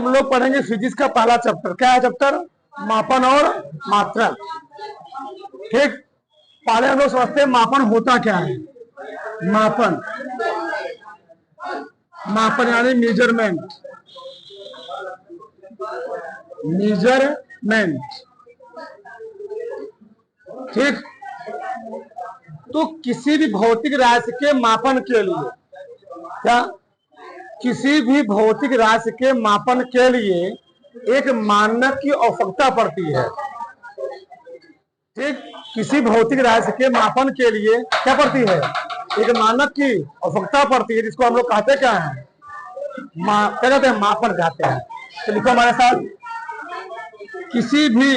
हम लोग पढ़ेंगे फिजिक्स का पहला चैप्टर। क्या है चैप्टर? मापन और मात्रक। ठीक, पहले हम लोग समझते हैं मापन होता क्या है। मापन, मापन यानी मेजरमेंट। मेजरमेंट, ठीक। तो किसी भी भौतिक राशि के मापन के लिए, क्या, किसी भी भौतिक राशि के मापन के लिए एक मानक की आवश्यकता पड़ती है। ठीक, किसी भौतिक राशि के मापन के लिए क्या पड़ती है? एक मानक की आवश्यकता पड़ती है, जिसको हम लोग कहते क्या है? क्या कहते हैं? मापन कहते हैं। तो लिखो हमारे साथ, किसी भी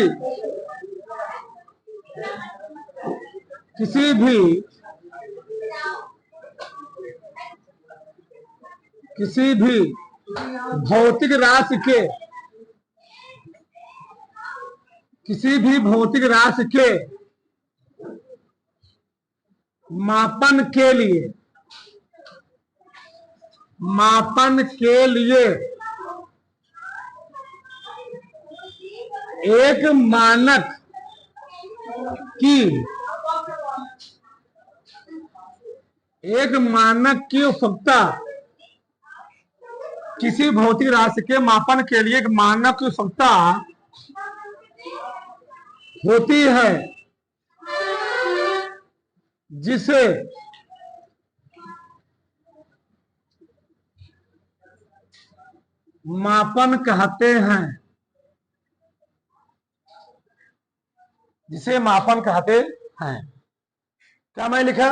भौतिक राशि के, किसी भी भौतिक राशि के मापन के लिए, एक मानक की आवश्यकता, किसी भौतिक राशि के मापन के लिए एक मानक की आवश्यकता होती है, जिसे मापन कहते हैं। जिसे मापन कहते हैं। क्या मैं लिखा?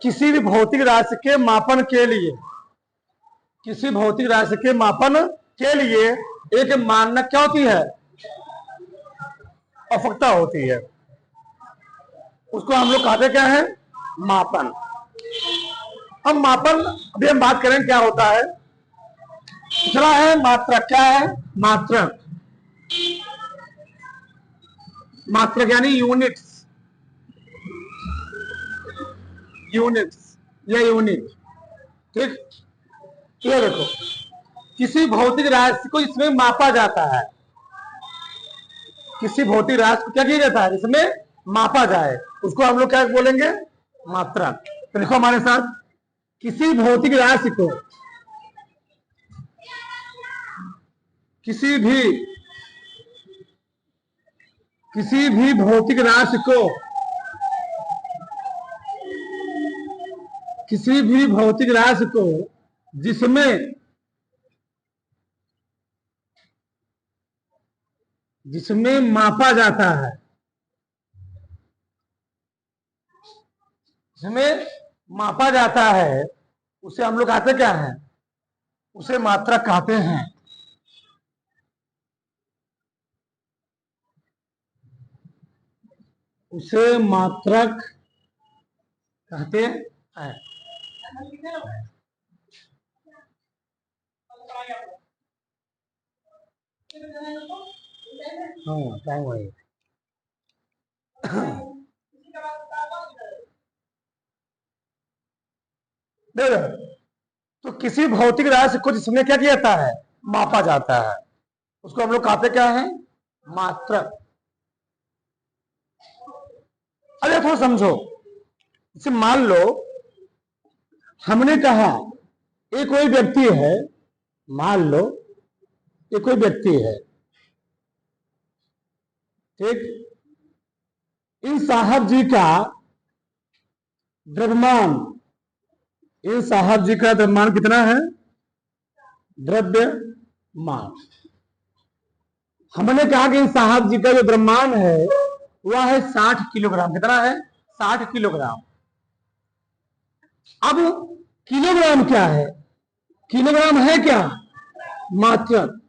किसी भी भौतिक राशि के मापन के लिए, किसी भौतिक राशि के मापन के लिए एक मानक क्या होती है? आवश्यकता होती है। उसको हम लोग कहते क्या है? मापन। अब मापन, अभी हम बात करें क्या होता है। दूसरा है मात्रक। क्या है? मात्रक। मात्रक यानी यूनिट्स, या यूनिट। ठीक, ये देखो, किसी भौतिक राशि को इसमें मापा जाता है। किसी भौतिक राशि को क्या किया जाता है? इसमें मापा जाए, उसको हम लोग क्या बोलेंगे? मात्रक। तो देखो हमारे साथ, किसी भौतिक राशि को, किसी भी भौतिक राशि को, किसी भी भौतिक राशि को जिसमें मापा जाता है, जिसमें मापा जाता है, उसे हम लोग कहते क्या है? उसे मात्रक कहते हैं। उसे मात्रक कहते हैं। हाँ, टाइम वही। तो किसी भौतिक राशि को जिसमें क्या किया जाता है? मापा जाता है, उसको हम लोग कहते क्या है? मात्रक। अरे थोड़ा समझो, इसे मान लो हमने कहा एक कोई व्यक्ति है, मान लो ये कोई व्यक्ति है, ठीक। इन साहब जी का द्रव्यमान, इन साहब जी का द्रव्यमान कितना है? द्रव्यमान। हमने कहा कि इन साहब जी का जो द्रव्यमान है वह है 60 किलोग्राम। कितना है? 60 किलोग्राम। अब किलोग्राम क्या है? किलोग्राम है क्या? मात्रक।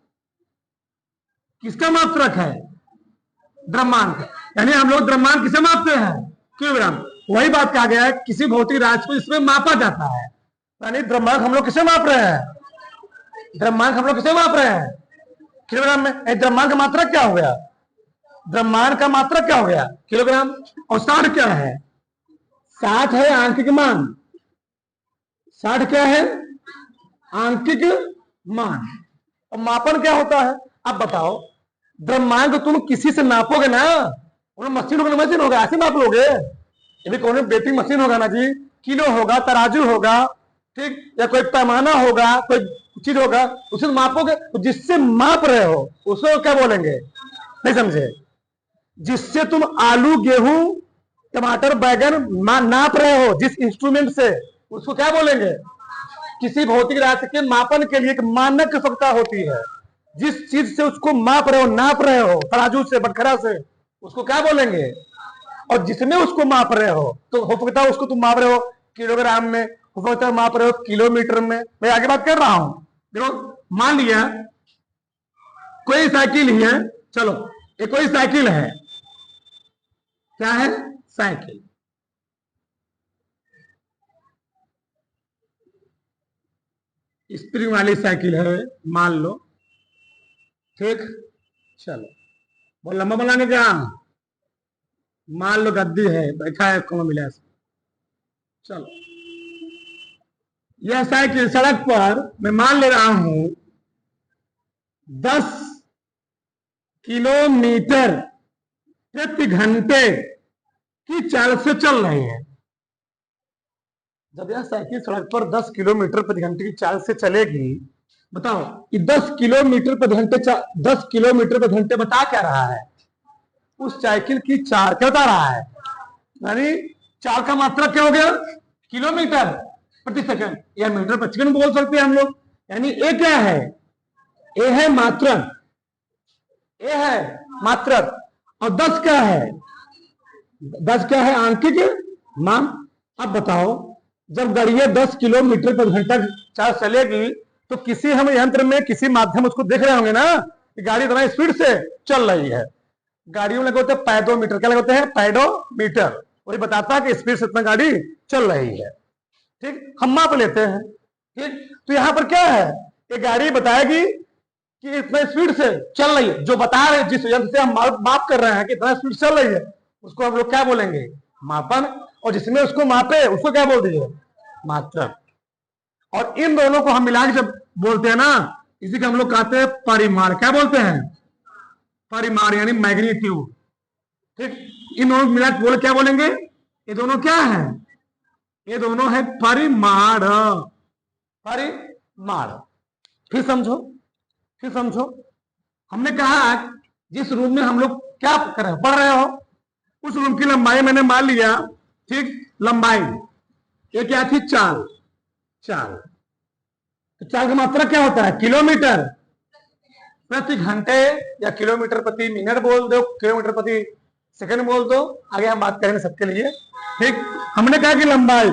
किसका मात्रक है? द्रव्यमान का। यानी हम लोग द्रव्यमान किसे मापते हैं? किलोग्राम। वही बात कहा गया है, किसी भौतिक राशि को इसमें मापा जाता है। यानी द्रव्यमान हम लोग किसे माप रहे हैं? द्रव्यमान हम लोग किसे माप रहे हैं? किलोग्राम में। द्रव्यमान का मात्रक क्या हो गया? द्रव्यमान का मात्रक क्या हो गया? किलोग्राम। और 60 क्या है? 60 है आंकिक मान। 60 क्या है? आंकिक मान। और मापन क्या होता है? अब बताओ, द्रव्यमान को तुम किसी से नापोगे ना, मशीन होगा, मशीन होगा, ऐसे नाप लोगे? ये भी कौन बेटिंग मशीन होगा ना जी, किलो होगा, तराजू होगा, ठीक, या कोई पैमाना होगा, कोई चीज होगा, उसे मापोगे। तो जिससे माप रहे हो उसको क्या बोलेंगे? नहीं समझे? जिससे तुम आलू, गेहूं, टमाटर, बैगन नाप रहे हो जिस इंस्ट्रूमेंट से, उसको क्या बोलेंगे? किसी भौतिक राशि के मापन के लिए एक मानक आवश्यकता होती है। जिस चीज से उसको माप रहे हो, नाप रहे हो, तराजू से, बटखरा से, उसको क्या बोलेंगे? और जिसमें उसको माप रहे हो, तो हो सकता है उसको तुम माप रहे हो किलोग्राम में, हो सकता है माप रहे हो किलोमीटर में। मैं आगे बात कर रहा हूं। देखो, मान लिया कोई साइकिल ही है, चलो ये कोई साइकिल है, क्या है? साइकिल। स्प्रिंग वाली साइकिल है, मान लो, ठीक। चलो, वो लंबा बनाने क्या, मान लो गद्दी है, बैठा है, कौन मिला? चलो, यह साइकिल सड़क पर मैं मान ले रहा हूं 10 किलोमीटर प्रति घंटे की चाल से चल रही है। जब यह साइकिल सड़क पर 10 किलोमीटर प्रति घंटे की चाल से चलेगी, बताओ कि 10 किलोमीटर प्रति घंटे, 10 किलोमीटर प्रति घंटे बता क्या रहा है? उस साइकिल की चाल क्या बता रहा है? यानी चाल का मात्रक क्या हो गया? किलोमीटर प्रति सेकंड, या मीटर प्रति सेकंड बोल सकते हैं हम लोग। यानी ए क्या है? ए है मात्रक, ए है मात्रक। और 10 क्या है? 10 क्या है? आंकिक मान। अब बताओ, जब गाड़ियां 10 किलोमीटर प्रति घंटा चाल चलेगी, तो किसी हम यंत्र में, किसी माध्यम उसको देख रहे होंगे ना कि गाड़ी इतना स्पीड से चल रही है। गाड़ियों में लगे होते हैं पैडोमीटर। क्या लगे होते हैं? पैडोमीटर। वही बताता है कि स्पीड से इतना गाड़ी चल रही है, ठीक। हम माप लेते हैं, ठीक। तो यहां पर क्या है? ये गाड़ी बताएगी कि इतना स्पीड से चल रही है। जो बता रहे, जिस यंत्र से हम माप कर रहे हैं कि इतना स्पीड चल रही है, उसको हम लोग क्या बोलेंगे? मापन। और जिसमें उसको मापे उसको क्या बोल दीजिए? मात्रक। और इन दोनों को हम मिला के जब बोलते हैं ना, इसी को हम लोग कहते हैं परिमाण। क्या बोलते हैं? परिमाण, यानी मैग्नीट्यूड, ठीक। इन दोनों मिला के बोले क्या बोलेंगे? ये दोनों क्या है? ये दोनों है परिमाण। परिमाण। फिर समझो, फिर समझो। हमने कहा जिस रूम में हम लोग क्या कर रहे हो, पढ़ रहे हो, उस रूम की लंबाई मैंने मान लिया, ठीक। लंबाई ये क्या थी? चाल। चाल, तो चाल का मात्रा क्या होता है? किलोमीटर प्रति घंटे, या किलोमीटर प्रति मिनट बोल दो, किलोमीटर प्रति सेकंड बोल दो, आगे हम बात करेंगे सबके लिए, ठीक। हमने कहा कि लंबाई,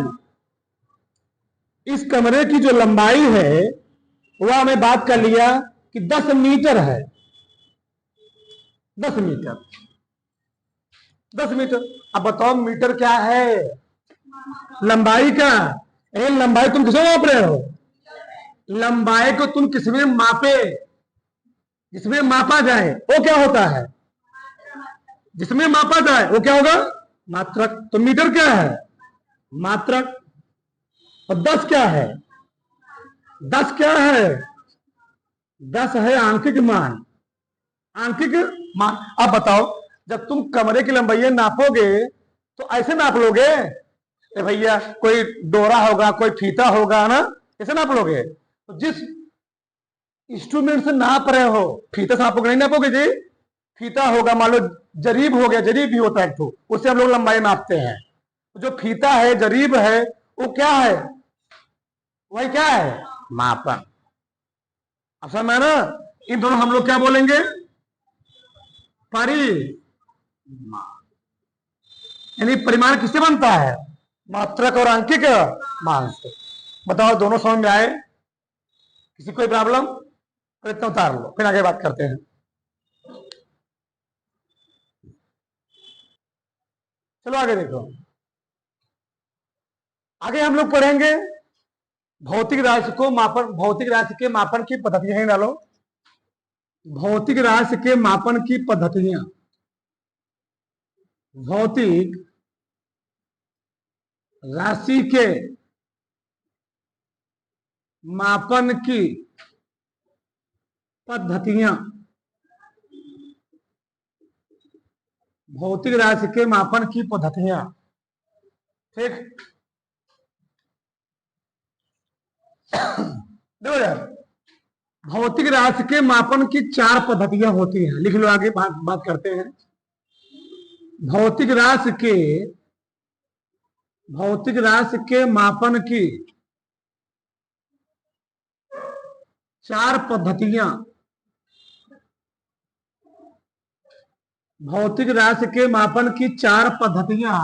इस कमरे की जो लंबाई है वह हमें बात कर लिया कि 10 मीटर है। 10 मीटर, 10 मीटर। अब बताओ मीटर क्या है? लंबाई का। लंबाई तुम किसमें माप रहे हो? लंबाई को तुम किसमें मापे? जिसमें मापा जाए वो क्या होता है? जिसमें मापा जाए वो क्या होगा? मात्रक। तो मीटर क्या है? मात्रक। और 10 क्या है? 10 क्या है? 10 है आंकिक मान। आंकिक मान। अब बताओ, जब तुम कमरे की लंबाई नापोगे तो ऐसे नाप लोगे? भैया कोई डोरा होगा, कोई फीता होगा ना, कैसे नाप लोगे? तो जिस इंस्ट्रूमेंट से नाप रहे हो, फीता से नापोगे? नहीं नापोगे जी। फीता होगा, मान लो जरीब हो गया, जरीब भी होता है एक तो, उससे हम लोग लंबाई नापते हैं। जो फीता है, जरीब है, वो क्या है? वही क्या है? मापन। अब समझ ना? इन दोनों हम लोग क्या बोलेंगे? परिमाण। यानी परिमाण किससे बनता है? मात्रक और आंकिक मान से। बताओ, दोनों समझ में आए? किसी कोई प्रॉब्लम? इतना उतार लो, फिर आगे बात करते हैं। चलो आगे देखो। आगे हम लोग पढ़ेंगे भौतिक राशि को मापन, भौतिक राशि के मापन की पद्धतियां। ही डालो, भौतिक राशि के मापन की पद्धतियां। भौतिक राशि के मापन की पद्धतियां, भौतिक राशि के मापन की पद्धतियां। ठीक, देखो यार, भौतिक राशि के मापन की 4 पद्धतियां होती हैं। लिख लो, आगे बात करते हैं। भौतिक राशि के मापन की 4 पद्धतियां। भौतिक राशि के मापन की 4 पद्धतियां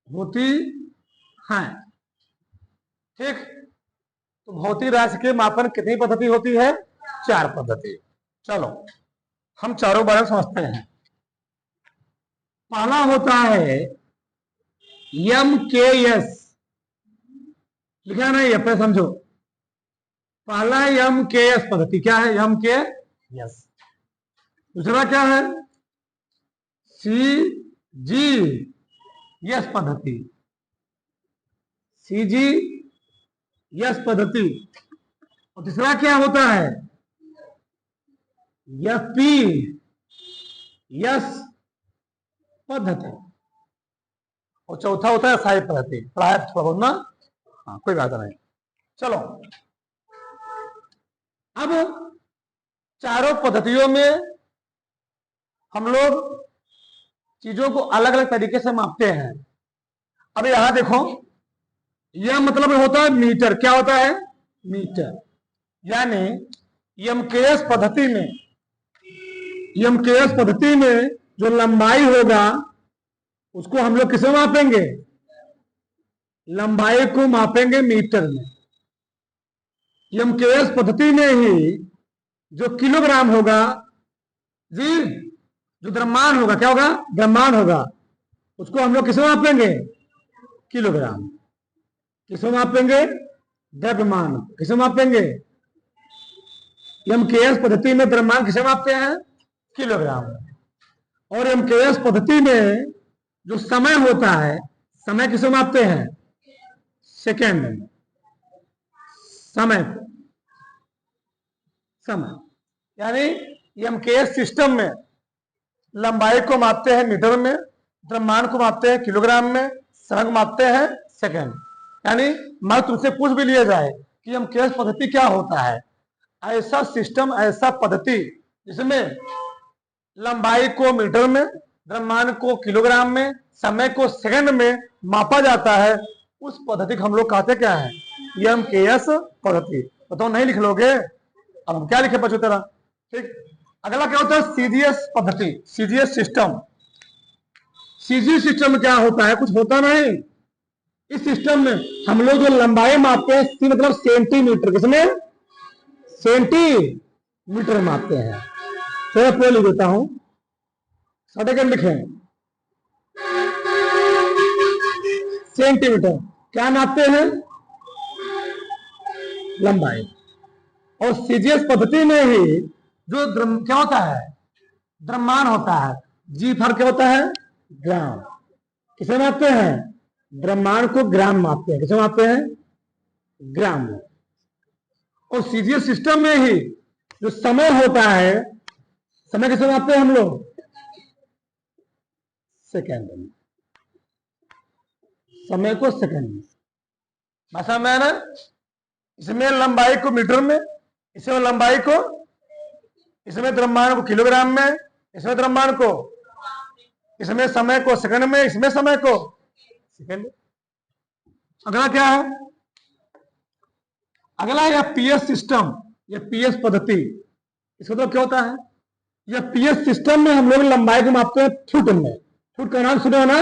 होती हैं। ठीक, तो भौतिक राशि के मापन कितनी पद्धति होती है? 4 पद्धति। चलो हम चारों बारे में समझते हैं। पहला होता है एम के एस। लिखा नहीं है, पहले समझो। पहला एम के एस पद्धति। क्या है? एम के एस। दूसरा क्या है? सी जी एस पद्धति। सी जी एस पद्धति। और तीसरा क्या होता है? एफ पी एस पद्धति। और चौथा होता है साई पद्धति। पढ़ाया थोड़ा बहुत ना? हाँ, कोई बात नहीं। चलो, अब चारों पद्धतियों में हम लोग चीजों को अलग अलग तरीके से मापते हैं। अब यहां देखो, यह मतलब होता है मीटर। क्या होता है? मीटर। यानी एमकेएस पद्धति में जो लंबाई होगा उसको हम लोग किसे मापेंगे? लंबाई को मापेंगे मीटर में। एमकेएस पद्धति में ही जो किलोग्राम होगा जी, जो द्रव्यमान होगा, क्या होगा? द्रव्यमान होगा, उसको हम लोग किसे मापेंगे? किलोग्राम। किसे मापेंगे? द्रव्यमान। किसे मापेंगे? एमकेएस पद्धति में द्रव्यमान किसे मापते हैं? किलोग्राम। और एमकेएस पद्धति में जो समय होता है, समय किसे मापते हैं? सेकेंड में। समय यानी एमकेएस सिस्टम में लंबाई को मापते हैं मीटर में, द्रव्यमान को मापते हैं किलोग्राम में, समय को मापते हैं सेकेंड। यानी मैं तुमसे पूछ भी लिया जाए कि एमकेएस पद्धति क्या होता है, ऐसा सिस्टम, ऐसा पद्धति जिसमें लंबाई को मीटर में, द्रव्यमान को किलोग्राम में, समय को सेकंड में मापा जाता है, उस पद्धति को हम लोग कहते क्या है? एमकेएस पद्धति। बताओ, नहीं लिख लोगे? अब हम क्या लिखे बच्चों तेरा? ठीक, अगला क्या होता है? सीजीएस पद्धति, सीजीएस सिस्टम। सीजीएस सिस्टम में क्या होता है? कुछ होता नहीं। इस सिस्टम में हम लोग जो लंबाई मापते हैं, सी मतलब सेंटीमीटर, किसमें? सेंटीमीटर मापते हैं। चलो मैं लिख देता हूं, सेकंड लिखे। सेंटीमीटर क्या नापते हैं? लंबाई। और सीजीएस पद्धति में ही जो क्या होता है? द्रव्यमान होता है। जी फर क्या होता है? ग्राम। किसे मापते हैं? द्रव्यमान को ग्राम मापते हैं। किसे मापते हैं? ग्राम में। और सीजीएस सिस्टम में ही जो समय होता है, समय किसे मापते हैं हम लोग? सेकेंड में। समय को सेकेंड में। भाषा में ना, इसमें लंबाई को मीटर में, इसमें लंबाई को, इसमें द्रव्यमान को किलोग्राम में, इसमें द्रव्यमान को, इसमें समय को सेकंड में, इसमें समय को सेकंड। अगला क्या है? अगला है पीएस सिस्टम, ये पीएस पद्धति। इसका तो क्या होता है? ये पीएस सिस्टम में हम लोग लंबाई को मापते हैं फुट में। फुट का नाम सुने हो ना?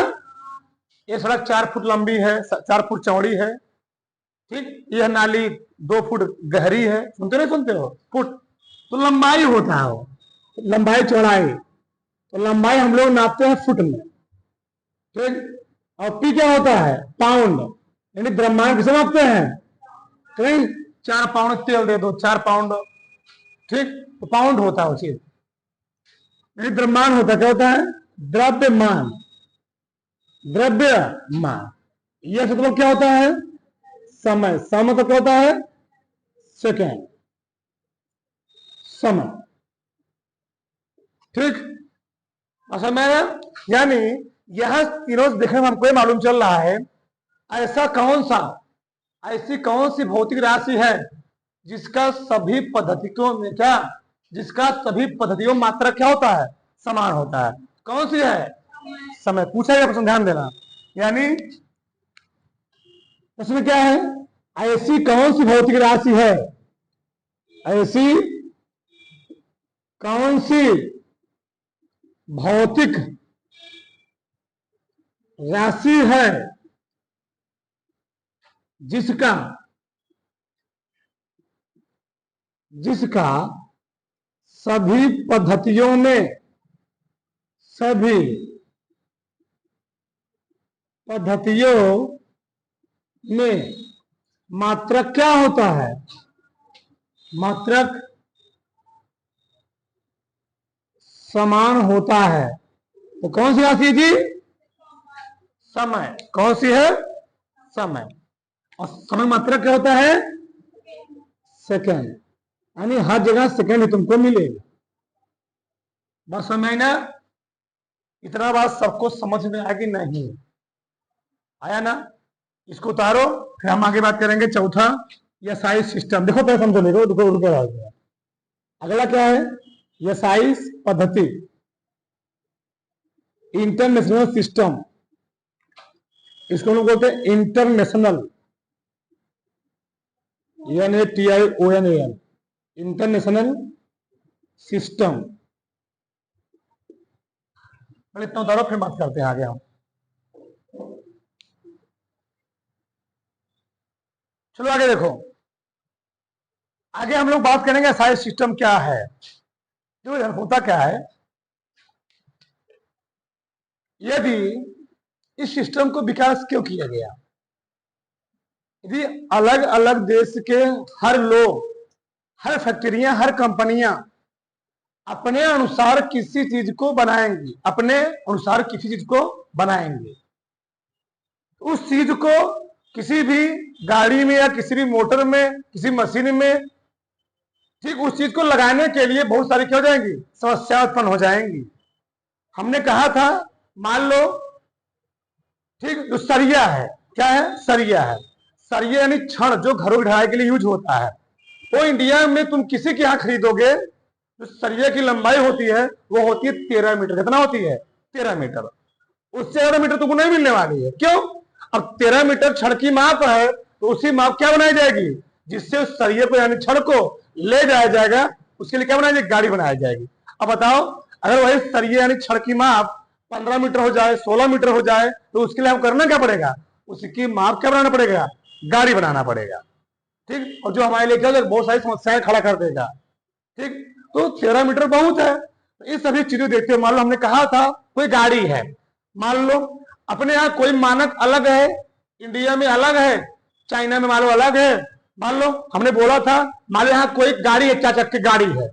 ये सड़क 4 फुट लंबी है, 4 फुट चौड़ी है। ठीक, यह नाली 2 फुट गहरी है। सुनते नहीं सुनते हो? फुट तो लंबाई होता है, वो लंबाई चौड़ाई। तो लंबाई हम लोग नापते हैं फुट में। ठीक, और पी क्या होता है? पाउंड। यानी द्रव्यमान किसे मापते हैं? ठीक, 4 पाउंड तेल दे दो, 4 पाउंड। ठीक, तो पाउंड होता है वो चीज। यानी द्रव्यमान होता है। क्या होता है? द्रव्यमान। द्रव्यमान। यह मतलब क्या होता है? समय। समय तो क्या होता है? सेकेंड समय। ठीक, समय यानी यह तीनों देखने में हमको मालूम चल रहा है ऐसी कौन सी भौतिक राशि है जिसका सभी पद्धतियों में मात्रा क्या होता है, समान होता है। कौन सी है, समय। पूछा गया प्रश्न, ध्यान देना। यानी इसमें क्या है, ऐसी कौन सी भौतिक राशि है, ऐसी कौन सी भौतिक राशि है जिसका सभी पद्धतियों में मात्रक क्या होता है, मात्रक समान होता है। तो कौन सी राशि है जी, समय। कौन सी है, समय। और समय मात्रक क्या होता है, सेकेंड। यानी हर जगह सेकेंड ही तुमको मिलेगा। बस समझ ना, इतना बात सबको समझ में आया कि नहीं आया ना। इसको उतारो, फिर हम आगे बात करेंगे चौथा, एसआई सिस्टम। देखो पहले समझो, देखो अगला क्या है, एसआई पद्धति, इंटरनेशनल सिस्टम। इसको हम बोलते हैं इंटरनेशनल, NATIONAL, इंटरनेशनल सिस्टम। इतना उतारो, फिर बात करते हैं आगे हम। चलो आगे देखो, आगे हम लोग बात करेंगे एसआई सिस्टम क्या है। जो होता क्या है, यदि इस सिस्टम को विकास क्यों किया गया, यदि अलग अलग देश के हर लोग, हर फैक्ट्रियां, हर कंपनियां अपने अनुसार किसी चीज को बनाएंगे, उस चीज को किसी भी गाड़ी में या किसी भी मोटर में, किसी मशीन में, ठीक उस चीज को लगाने के लिए बहुत सारी क्या हो जाएंगी, समस्या उत्पन्न हो जाएंगी। हमने कहा था, मान लो ठीक, जो सरिया है, क्या है, सरिया है। सरिया यानी छड़, जो घरों की ढलाई के लिए यूज होता है। वो इंडिया में तुम किसी के यहां खरीदोगे, जो सरिया की लंबाई होती है वो होती है 13 मीटर। कितना होती है, 13 मीटर। उससे ज्यादा मीटर तुमको नहीं मिलने वाली है। क्यों, अब 13 मीटर छड़ की माप है, तो उसी माप क्या बनाई जाएगी, जिससे उस सरिये को यानी छड़ को ले जाया जाएगा, उसके लिए क्या बनाई जाएगी, गाड़ी बनाई जाएगी। अब बताओ, अगर वही सरिये यानी छड़ की माप 15 मीटर हो जाए, 16 मीटर हो जाए, तो उसके लिए हम करना क्या पड़ेगा, उसकी माप क्या बनाना पड़ेगा, गाड़ी बनाना पड़ेगा। ठीक, और जो हमारे लिए क्या बहुत सारी समस्याएं खड़ा कर देगा। ठीक, तो 13 मीटर बहुत है। इस सभी चीजों देखते हुए, मान लो हमने कहा था कोई गाड़ी है, मान लो अपने यहाँ कोई मानक अलग है, इंडिया में अलग है, चाइना में मान लो अलग है। मान लो हमने बोला था, मान लो यहाँ कोई गाड़ी है, 4 चक्के गाड़ी है।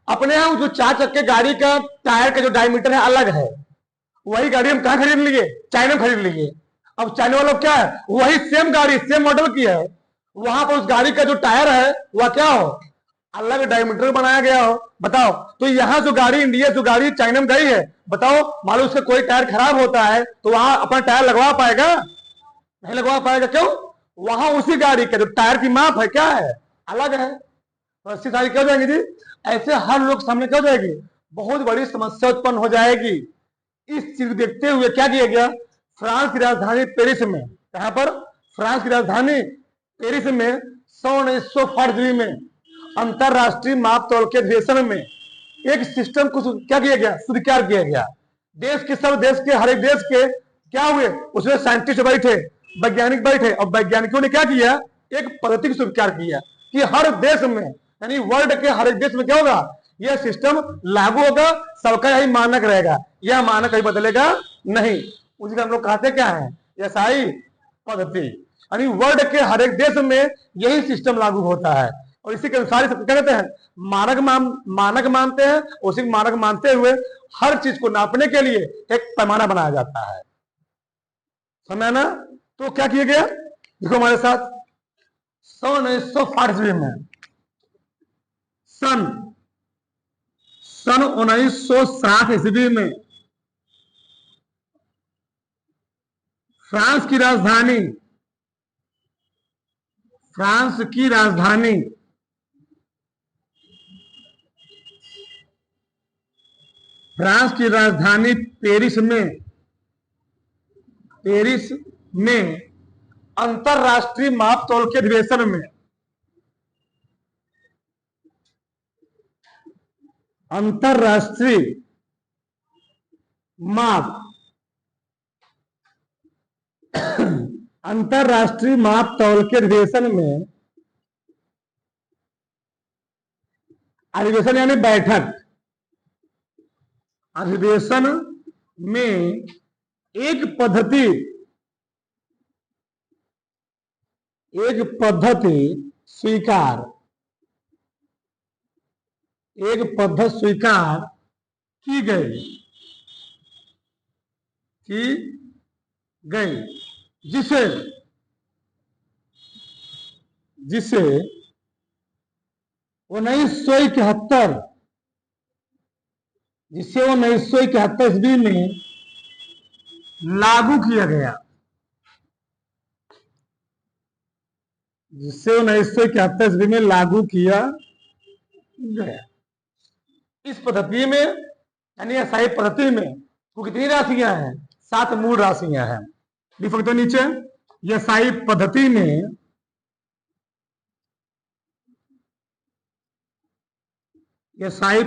अपने यहाँ जो 4 चक्के गाड़ी का टायर का जो डायमीटर है अलग है, वही गाड़ी हम कहाँ खरीद लिए, चाइना में खरीद लिए। अब चाइना वालों क्या है, वही सेम गाड़ी, सेम मॉडल की है, वहां पर उस गाड़ी का जो टायर है वह क्या हो, अलग डायमीटर बनाया गया हो। बताओ, तो यहाँ जो गाड़ी इंडिया, जो गाड़ी चाइना में गई है, बताओ मान लो उसका कोई टायर खराब होता है तो वहां अपना टायर लगवा पाएगा, नहीं लगवा पाएगा। क्यों, वहां उसी गाड़ी का जो टायर की माप है क्या है, अलग है। तो ऐसी सारी क्या हो जाएगी जी, ऐसे हर लोग सामने क्या हो जाएगी, बहुत बड़ी समस्या उत्पन्न हो जाएगी। इस चीज देखते हुए क्या किया गया, फ्रांस की राजधानी पेरिस में, कहां पर, फ्रांस की राजधानी पेरिस में 1960 में अंतरराष्ट्रीय माप तौल के अधिवेशन में एक सिस्टम को क्या किया गया, स्वीकार किया गया। देश के सब देश के, हर एक देश के क्या हुए, उसमें साइंटिस्ट बैठे, वैज्ञानिक बैठे, और वैज्ञानिकों ने क्या किया, एक पद्धति को स्वीकार किया कि हर देश में, यानी वर्ल्ड के हर एक देश में क्या होगा, यह सिस्टम लागू होगा, सबका यही मानक रहेगा, यह मानक कहीं बदलेगा नहीं। उसका हम लोग कहते क्या है, एसआई पद्धति, यानी वर्ल्ड के हर एक देश में यही सिस्टम लागू होता है। और इसी के अनुसार सब क्या कहते हैं, मानक मानते हैं। उसी मानक मानते हुए हर चीज को नापने के लिए एक पैमाना बनाया जाता है, समझना। तो क्या किया गया, देखो हमारे साथ, सन 1960 में, सन 1960 में फ्रांस की राजधानी, फ्रांस की राजधानी फ्रांस की राजधानी पेरिस में अंतरराष्ट्रीय मापतौल के अधिवेशन में, अंतरराष्ट्रीय मापतौल के अधिवेशन में, अधिवेशन यानी बैठक, अधिवेशन में एक पद्धति स्वीकार की गई जिसे 1971 ईस्वी में लागू किया गया, जिससे 1971 ईस्वी में लागू किया गया। इस पद्धति में यानी असाई पद्धति में वो कितनी राशियां हैं? 7 मूल राशियां हैं। लिख सकते हो नीचे, यह असाई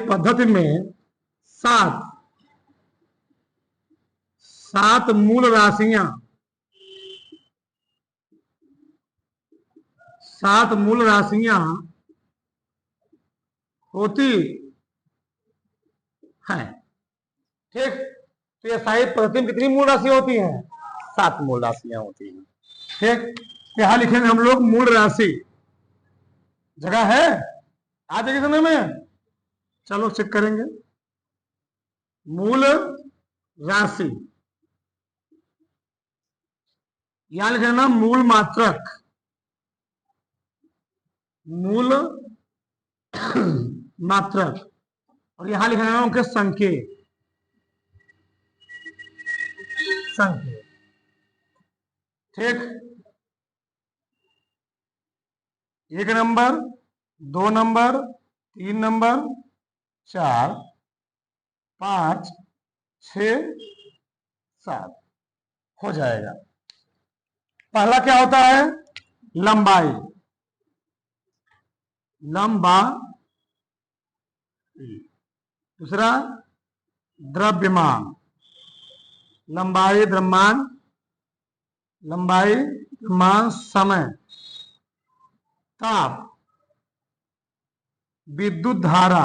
पद्धति में सात मूल राशियां, 7 मूल राशियां होती हैं। ठीक, तो ये असाई पद्धति में कितनी मूल राशियां होती हैं? 7 मूल राशियां होती हैं। ठीक, यहां लिखेंगे हम लोग मूल राशि। जगह है आज के समय में? चलो चेक करेंगे। मूल राशि, यहां लिखना मूल मात्रक, मूल मात्रक, और यहां लिखना उनके संकेत। ठीक, 1 नंबर, 2 नंबर, 3 नंबर, 4, 5, 6, 7 हो जाएगा। पहला क्या होता है? लंबाई, दूसरा द्रव्यमान, लंबाई, द्रव्यमान, समय, ताप, विद्युत धारा,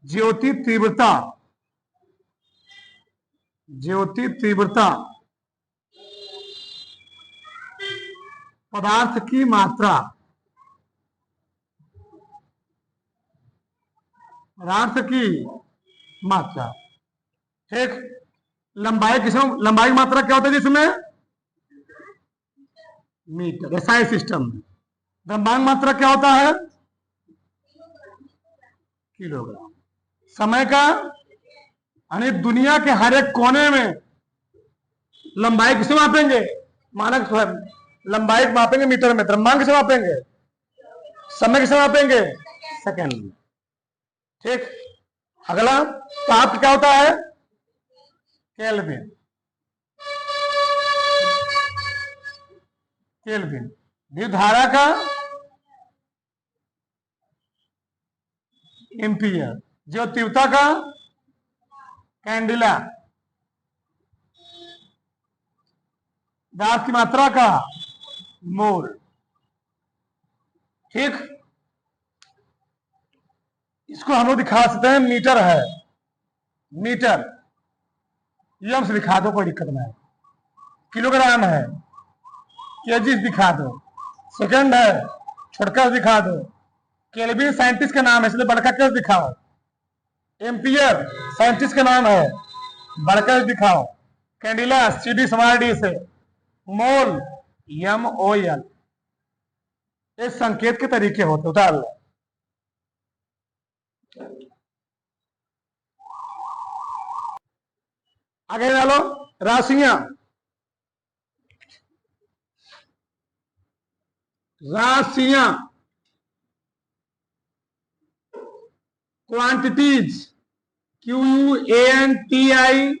ज्योति तीव्रता, पदार्थ की मात्रा, ठीक। लंबाई की मात्रा क्या होता है जिसमें? मीटर, एसआई सिस्टम में। द्रव्यमान मात्रा क्या होता है? किलोग्राम। समय का यानी दुनिया के हर एक कोने में लंबाई किसे मापेंगे? मानक लंबाई मापेंगे मीटर में। द्रव्यमान किसे मापेंगे? समय किसे मापेंगे? सेकंड में। ठीक, अगला ताप क्या होता है? केल्विन। विद्युत धारा का एम्पियर, जो तीव्रता का कैंडिला, दाब की मात्रा का मोल। ठीक, इसको हम लोग दिखा सकते हैं, मीटर है, मीटर ये हमसे दिखा दो, कोई दिक्कत नहीं। किलोग्राम है, केजी दिखा दो। सेकंड है, छोटका दिखा दो। केल्विन साइंटिस्ट का नाम है इसलिए बड़का केस दिखाओ। एम्पियर साइंटिस्ट का नाम है, बड़का दिखाओ। कैंडिलस CD स्मॉल डी से, मोल MOL, ये संकेत के तरीके होते उतार लो। आगे डालो राशियां, राशियां क्वांटिटीज QUANTITIES,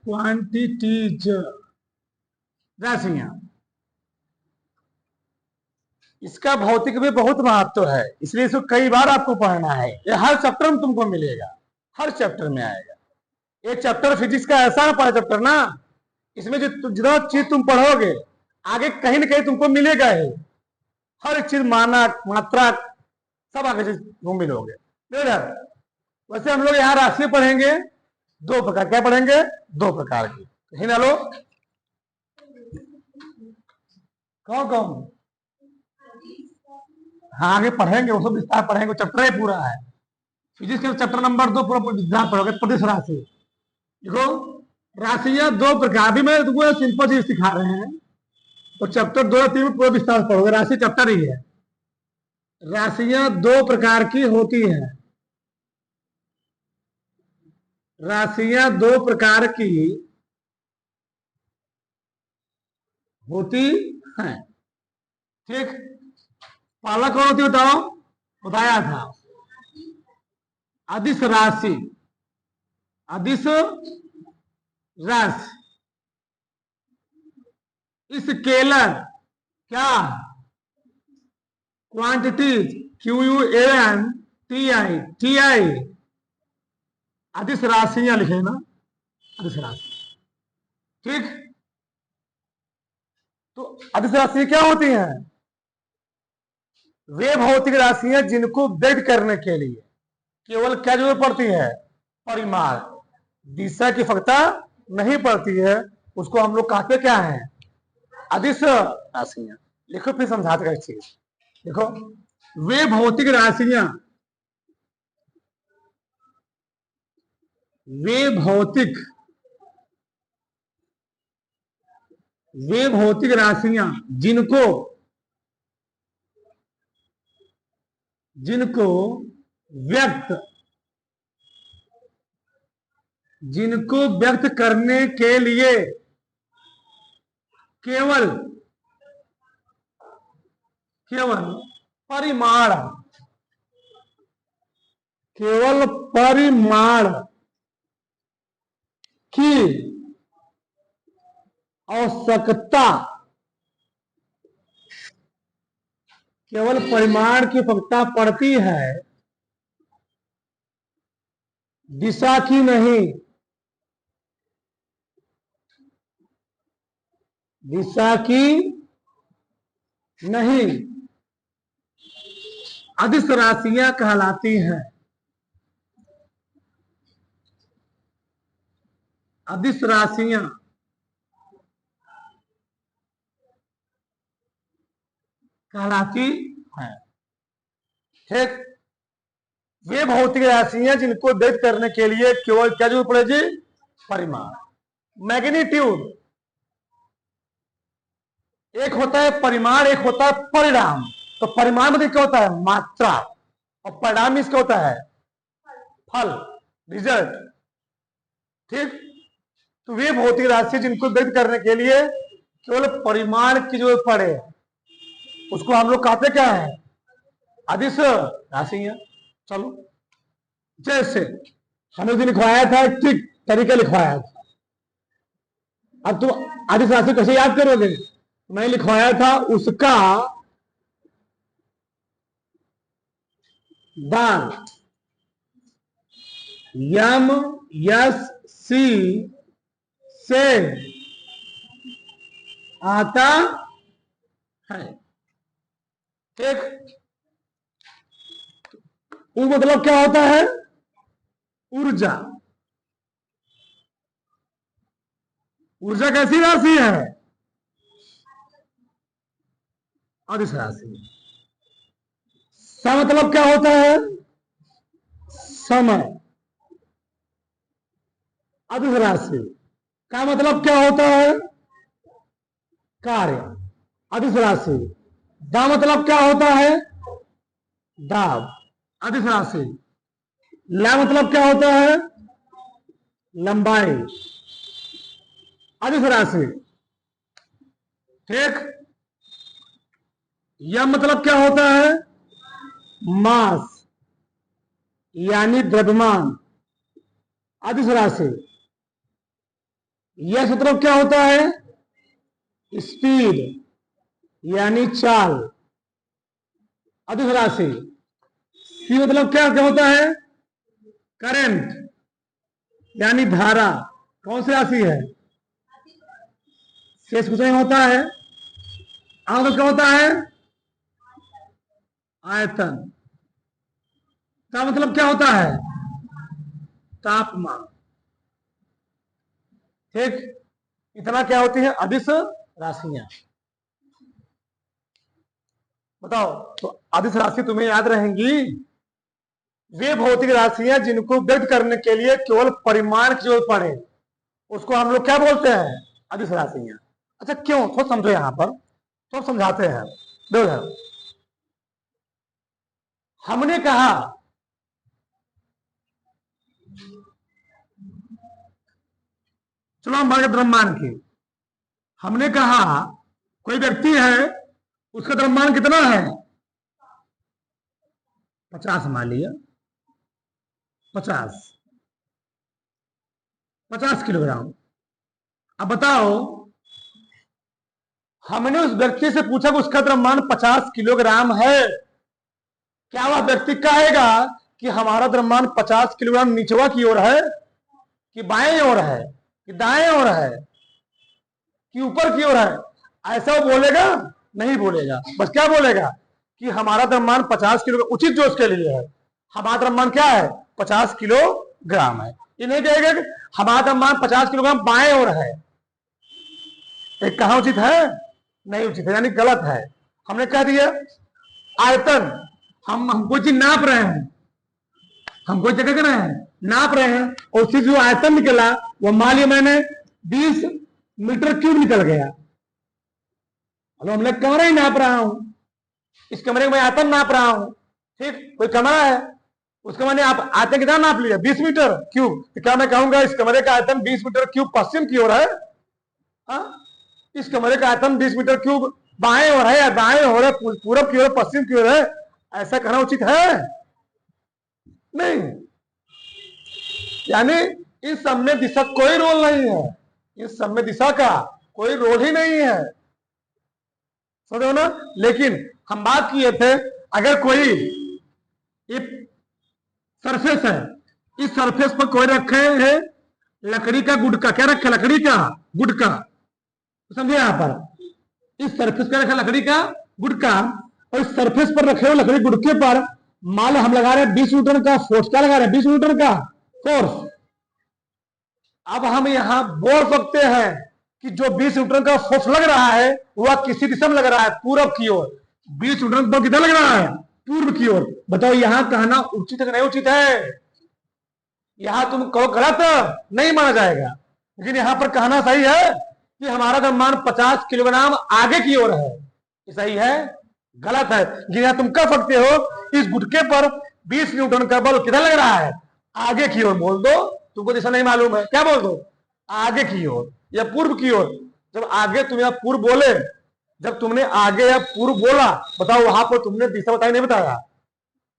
क्वांटिटीज राशियां। इसका भौतिक में बहुत महत्व है, इसलिए इसको कई बार आपको पढ़ना है। ये हर चैप्टर में तुमको मिलेगा, हर चैप्टर में आएगा। ये चैप्टर फिजिक्स का ऐसा है पढ़ा चैप्टर ना, इसमें जितना चीज तुम पढ़ोगे आगे कहीं ना कहीं तुमको मिलेगा ही। हर चीज मानक मात्रा सब आगे से तुम मिलोगे। वैसे हम लोग यहाँ राशि पढ़ेंगे दो प्रकार, क्या पढ़ेंगे? दो प्रकार की। कहीं ना लो कौन कौन? हाँ आगे पढ़ेंगे, वो सब विस्तार पढ़ेंगे, चैप्टर ही पूरा है। फिजिक्स का चैप्टर नंबर 2 पूरा विस्तार पढ़ोगे। प्रतिश राशि देखो, राशियां दो प्रकार, भी मैं तुमको सिंपल चीज सिखा रहे हैं, और चैप्टर 2 और 3 में पूरा विस्तार पढ़ोगे। राशि चैप्टर ही है। राशियां दो प्रकार की होती हैं, राशियां दो प्रकार की होती हैं, ठीक। पहला कौन होती बताओ? बताया था अदिश राशि, अदिश राशि, स्केलर क्या? क्वांटिटीज QUANTITI, अदिश राशियां लिखे ना, अदिश राशि, ठीक। तो अदिश राशि क्या होती हैं? वे भौतिक राशियां जिनको व्यक्त करने के लिए केवल क्या जरूरत पड़ती है? परिमाण, दिशा की आवश्यकता नहीं पड़ती है, उसको हम लोग कहते क्या है? अदिश राशियां। लिखो फिर समझाते हैं चीज। देखो, वे भौतिक राशियां, वे भौतिक राशियां जिनको व्यक्त करने के लिए केवल परिमाण की आवश्यकता, केवल परिमाण की आवश्यकता पड़ती है, दिशा की नहीं। दिशा की नहीं, अदिश राशियां कहलाती हैं। अदिश राशियां कहलाती हैं, ठीक। वे भौतिक राशियां जिनको व्यक्त करने के लिए केवल क्या जरूरत पड़ेगी? परिमाण, मैग्नीट्यूड। एक होता है परिमाण, एक होता है परिणाम। तो परिमाण मतलब क्या होता है? मात्रा, और परिणाम इसका होता है फल, रिजल्ट, ठीक। तो वे भौतिक राशि जिनको व्यक्त करने के लिए केवल परिमाण की जरूरत पड़े, उसको हम लोग कहते क्या है? अदिश राशियां। चलो, जैसे हमने जो लिखवाया था ठीक तरीका लिखवाया था। अब तुम अदिश राशि कैसे याद करोगे? मैं लिखवाया था उसका दान MSC से आता है, ठीक। वो मतलब क्या होता है? ऊर्जा। ऊर्जा कैसी राशि है? अदिश राशि। मतलब क्या होता है? समय। अदिश राशि का मतलब क्या होता है? कार्य। अदिश राशि दा मतलब क्या होता है? दाब। अदिश राशि ला मतलब क्या होता है? लंबाई। अदिश राशि ठीक। यह मतलब क्या होता है? मास यानी द्रव्यमान। अदिश राशि यह मतलब क्या होता है? स्पीड यानी चाल। अदिश राशि सी मतलब क्या क्या होता है? करंट यानी धारा। कौन सी राशि है? शेष कुछ नहीं होता है। मतलब क्या होता है? आयतन। का मतलब क्या होता है? तापमान। ठीक। इतना क्या होती है अदिश राशियां? बताओ। तो अदिश राशि तुम्हें याद रहेंगी वे भौतिक राशियां जिनको व्यक्त करने के लिए केवल परिमाण की जरूरत पड़े, उसको हम लोग क्या बोलते हैं? अदिश राशियां। अच्छा क्यों, थोड़ा समझो यहां पर, तो समझाते हैं। देखो हमने कहा चलो हम बात द्रव्यमान की। हमने कहा कोई व्यक्ति है, उसका द्रव्यमान कितना है? 50 मान लिया। 50 50 किलोग्राम। अब बताओ, हमने उस व्यक्ति से पूछा कि उसका द्रव्यमान 50 किलोग्राम है, क्या वह व्यक्ति कहेगा कि हमारा द्रव्यमान 50 किलोग्राम नीचवा की ओर है, कि बाएं ओर है, कि दाएं ओर है, कि ऊपर की ओर है? ऐसा वो बोलेगा? नहीं बोलेगा। बस क्या बोलेगा कि हमारा द्रव्यमान 50 किलो, उचित जो उसके लिए है। हमारा द्रव्यमान क्या है? 50 किलोग्राम है। ये नहीं कहेगा कि हमारा द्रव्यमान 50 किलोग्राम बाएं ओर है। एक कहा उचित है? नहीं उचित है, यानी गलत है। हमने कह दिया आयतन, हम कोई चीज नाप रहे हैं, हम कोई जगह कर रहे हैं, नाप रहे हैं, और उससे जो आयतन निकला वो मान लिया मैंने 20 मीटर क्यूब निकल गया। हेलो, हम लोग कमरा ही नाप रहा हूं, इस कमरे में आयतन नाप रहा हूं। ठीक, कोई कमरा है, उसका मैंने आप आयतन कितना नाप लिया? 20 मीटर क्यूब। तो क्या मैं कहूंगा इस कमरे का आयतन 20 मीटर क्यूब पश्चिम की ओर है? इस कमरे का आयतन 20 मीटर क्यूब बाएं ओर है, या दाएं ओर है, पूरब की ओर, पश्चिम की ओर है? ऐसा कहना उचित है? नहीं। यानी इस सब में दिशा कोई रोल नहीं है, इस सब में दिशा का कोई रोल ही नहीं है, समझो ना। लेकिन हम बात किए थे, अगर कोई एक सरफेस है, इस सरफेस पर कोई रखे है लकड़ी का गुटका, क्या रखे? लकड़ी का गुटका, समझे? यहां पर इस सरफेस पर रखा लकड़ी का गुटका, और इस सरफेस पर रखे हुए लकड़ी गुटके पर मान लो हम लगा रहे हैं 20 न्यूटन का फोर्स। क्या लगा रहे हैं? 20 न्यूटन का फोर्स। अब हम यहां बोल सकते हैं कि जो 20 न्यूटन का फोर्स लग रहा है वह किसी दिशा में लग रहा है? पूरब की ओर। 20 न्यूटन का किधर लग रहा है? पूर्व की ओर। बताओ यहां कहना उचित है कि नहीं उचित है? यहां तुम कहो गलत, नहीं माना जाएगा, लेकिन यहां पर कहना सही है कि हमारा द्रव्यमान 50 किलोग्राम आगे की ओर है। सही है? गलत है। लेकिन यहां तुम कह सकते हो इस गुटके पर 20 न्यूटन का बल किधर लग रहा है? आगे की ओर। बोल दो, तुमको दिशा नहीं मालूम है, क्या बोल दो? आगे की ओर या पूर्व की ओर। जब आगे तुम या पूर्व बोले, जब तुमने आगे या पूर्व बोला, बताओ वहां पर तुमने दिशा बताई नहीं बताया?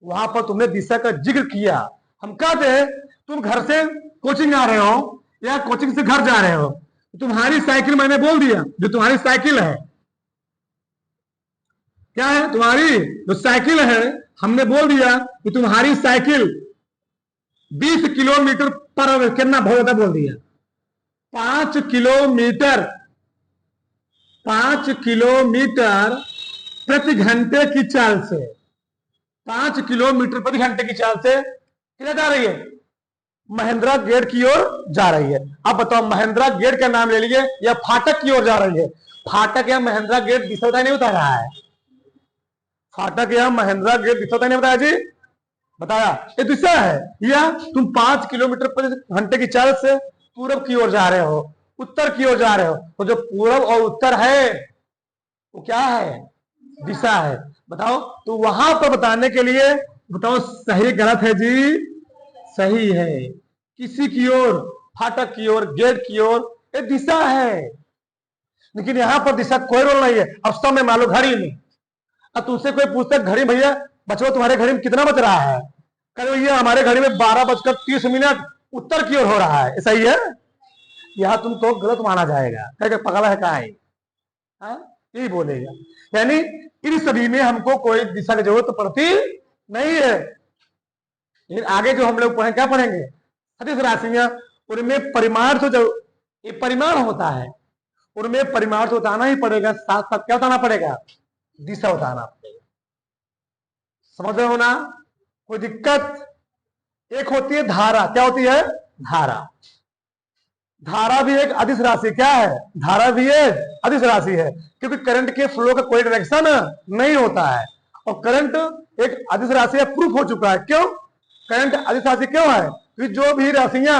वहां पर तुमने दिशा का जिक्र किया। हम कहते हैं तुम घर से कोचिंग आ रहे हो या कोचिंग से घर जा रहे हो, तुम्हारी साइकिल मैंने बोल दिया, जो तुम्हारी साइकिल है क्या है? तुम्हारी जो साइकिल है, हमने बोल दिया कि तुम्हारी साइकिल 20 किलोमीटर पर, कितना बहुत ज्यादा बोल दिया, 5 किलोमीटर, 5 किलोमीटर प्रति घंटे की चाल से, 5 किलोमीटर प्रति घंटे की चाल से किधर जा रही है? महिंद्रा गेट की ओर जा रही है। अब बताओ महिंद्रा गेट का नाम ले लीजिए, या फाटक की ओर जा रही है? फाटक या महिंद्रा गेट दिशा नहीं बता रहा है? फाटक या महिंद्रा गेट दिशा नहीं बताया जी? बताया। ये दिशा है, या तुम 5 किलोमीटर प्रति घंटे की चाल से पूरब की ओर जा रहे हो, उत्तर की ओर जा रहे हो, तो जो पूरब और उत्तर है वो क्या है? दिशा है। बताओ, तो वहां पर बताने के लिए बताओ सही गलत है जी? सही है। किसी की ओर, फाटक की ओर, गेट की ओर, ये दिशा है। लेकिन यहां पर दिशा कोई रोल नहीं है। अब सब में मान लो घड़ी में, अब तुमसे कोई पूछता है घड़ी भैया बचो तुम्हारे घड़ी में कितना बज रहा है, कहो भैया हमारे घड़ी में 12:30 उत्तर की ओर हो रहा है, सही है? यहां तुमको गलत माना जाएगा, कहेगा पगला है कहा है, यही बोलेगा। यानी इन सभी में हमको कोई दिशा की जरूरत पड़ती नहीं है। लेकिन आगे जो हम लोग पढ़ें, क्या पढ़ेंगे? सदिश राशियां, उनमें परिमाण तो जो ये परिमाण होता है, उनमें परिमाण तो उतारना ही पड़ेगा, साथ साथ क्या उतारना पड़ेगा? दिशा उतारना पड़ेगा। समझ रहे हो ना? कोई दिक्कत? एक होती है धारा, क्या होती है? धारा। धारा भी एक अदिश राशि, क्या है? धारा भी एक अदिश राशि है, क्योंकि करंट के फ्लो का कोई डायरेक्शन नहीं होता है। और करंट एक अदिश राशि है, प्रूफ हो चुका है। क्यों करंट अदिश राशि क्यों है? क्योंकि जो भी राशियां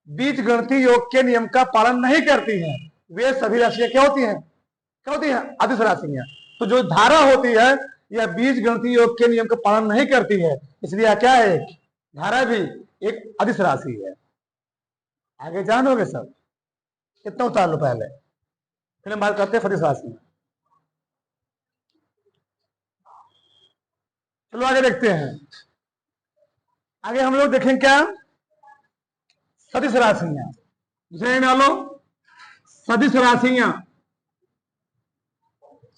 बीज गणितीय योग के नियम का पालन नहीं करती हैं, वे सभी राशियां क्या होती हैं? क्या होती हैं? अदिश राशियां। तो जो धारा होती है यह बीज गणितीय योग के नियम का पालन नहीं करती है, इसलिए क्या है? धारा भी एक अदिश राशि है। आगे जानोगे सब, कितना उतार लो पहले, फिर हम बात करते हैं सदिश राशि में। चलो आगे देखते हैं। आगे हम लोग देखें क्या? सदिश राशियां, दूसरे डालो सदिश राशियां।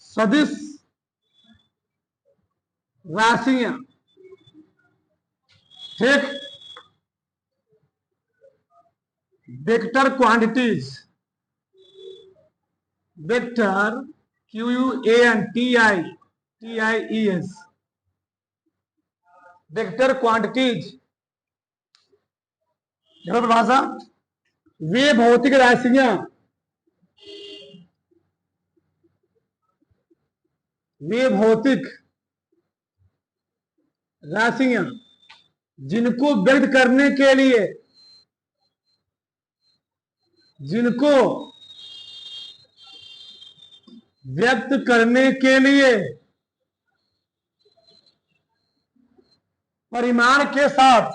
सदिश राशियां, ठीक। Vector quantities, vector QUANTITIES, vector quantities भाषा, वे भौतिक राशियां, वे भौतिक राशियां जिनको व्यक्त करने के लिए, जिनको व्यक्त करने के लिए परिमाण के साथ,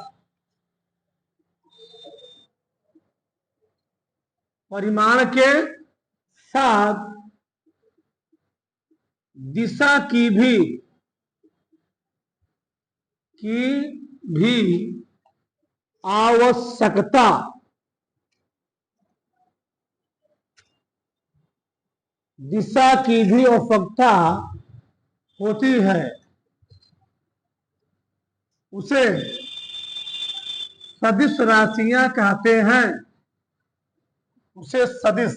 परिमाण के साथ दिशा की भी आवश्यकता, दिशा की भी आवश्यकता होती है, उसे सदिश राशियां कहते हैं। उसे सदिश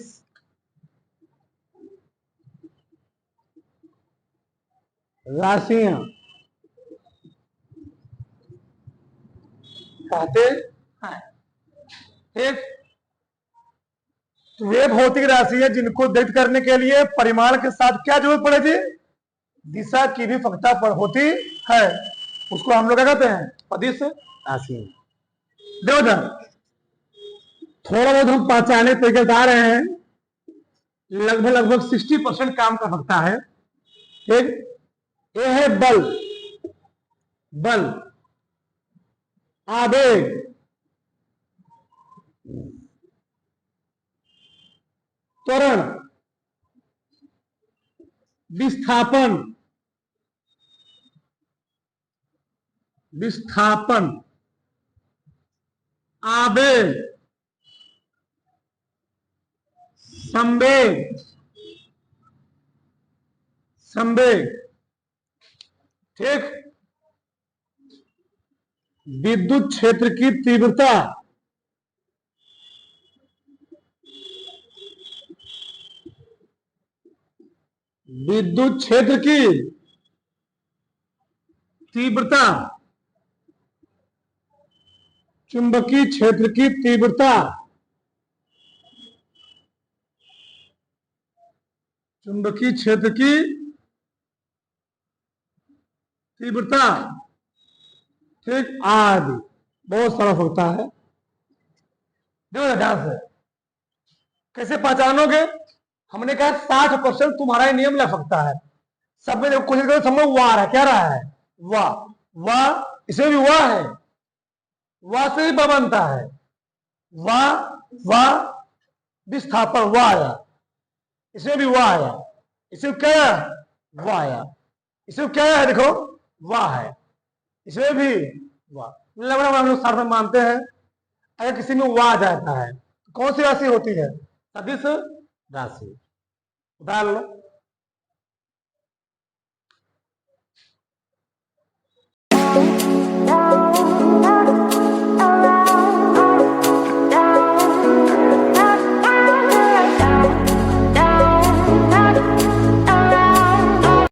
राशियां कहते हैं, ठीक। तो वे भौतिक राशि है जिनको व्यक्त करने के लिए परिमाण के साथ क्या जरूरत पड़ेगी? दिशा की भी आवश्यकता होती है, उसको हम लोग क्या कहते हैं? सदिश राशि। देखो थोड़ा बहुत हम पहचाने तरीके बता रहे हैं, लगभग 60% काम कर सकता है, ठीक। ये है बल, बल, आवेग, त्वरण, विस्थापन, विस्थापन, आवेग, संवेग, संवेग, ठीक। विद्युत क्षेत्र की तीव्रता, विद्युत क्षेत्र की तीव्रता, चुंबकीय क्षेत्र की तीव्रता, चुंबकीय क्षेत्र की तीव्रता, ठीक, आदि बहुत सारा होता है। देखो ध्यान से, कैसे पहचानोगे? हमने कहा 60% तुम्हारा ही नियम लग सकता है। सब में देखो कोशिश करो, सब में वाह है, क्या रहा है? वाह। वाह, इसमें भी वाह है, वाह से ही ब बनता है। वाह, वाह विस्थापन वाह आया, इसमें भी वाह आया, इसमें क्या आया? वाह आया, इसमें क्या है? देखो वाह है, इसमें भी वाह। लगभग हम लोग साथ में मानते हैं, अगर किसी में वाह आ जाता है तो कौन सी राशि होती है? सदिश राशि। उदाहरण लो,